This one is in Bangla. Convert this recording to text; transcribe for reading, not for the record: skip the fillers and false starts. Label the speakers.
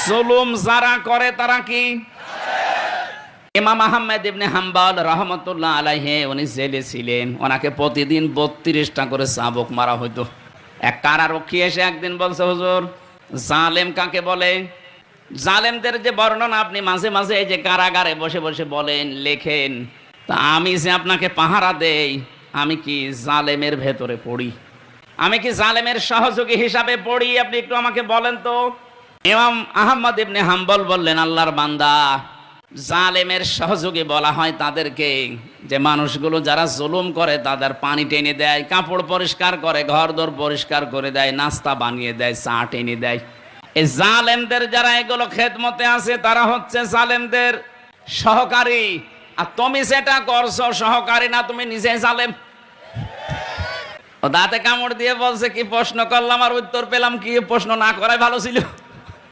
Speaker 1: জুলুম যারা করে তারা কি? ইমাম আহমদ ইবনে হাম্বল রাহমাতুল্লাহ আলাইহি উনি জেলে ছিলেন, ওনাকে প্রতিদিন 32টা করে চাবুক মারা হইতো। এক কারারক্ষী এসে একদিন বলছে, হুজুর জালেম কাকে বলে? জালেমদের যে বর্ণনা আপনি মাঝে মাঝে এই যে কারাগারে বসে বসে বলেন, লেখেন, তা আমি যে আপনাকে পাহারা দেই, আমি কি জালেমের ভেতরে পড়ি? আমি কি জালেমের সহযোগী হিসাবে পড়ি? আপনি একটু আমাকে বলেন তো। ইমাম আহমদ ইবনে হাম্বল বললেন, আল্লাহর বান্দা, জালেমের সহযোগী বলা হয় তাদেরকে যে মানুষগুলো যারা জুলুম করে তাদের পানি টেনে দেয়, কাপড় পরিষ্কার করে, ঘরদোর পরিষ্কার করে দেয়, নাস্তা বানিয়ে দেয়, চা টেনে দেয়। এই জালেমদের যারা এগুলো খেদমতে আছে তারা হচ্ছে জালেমদের সহকারী। আর তুমি সেটা করছো সহকারী না, তুমি নিজে জালেম। ও দাঁতে কামড় দিয়ে বলছে, কি প্রশ্ন করলাম আর উত্তর পেলাম কি? প্রশ্ন না করাই ভালো ছিল।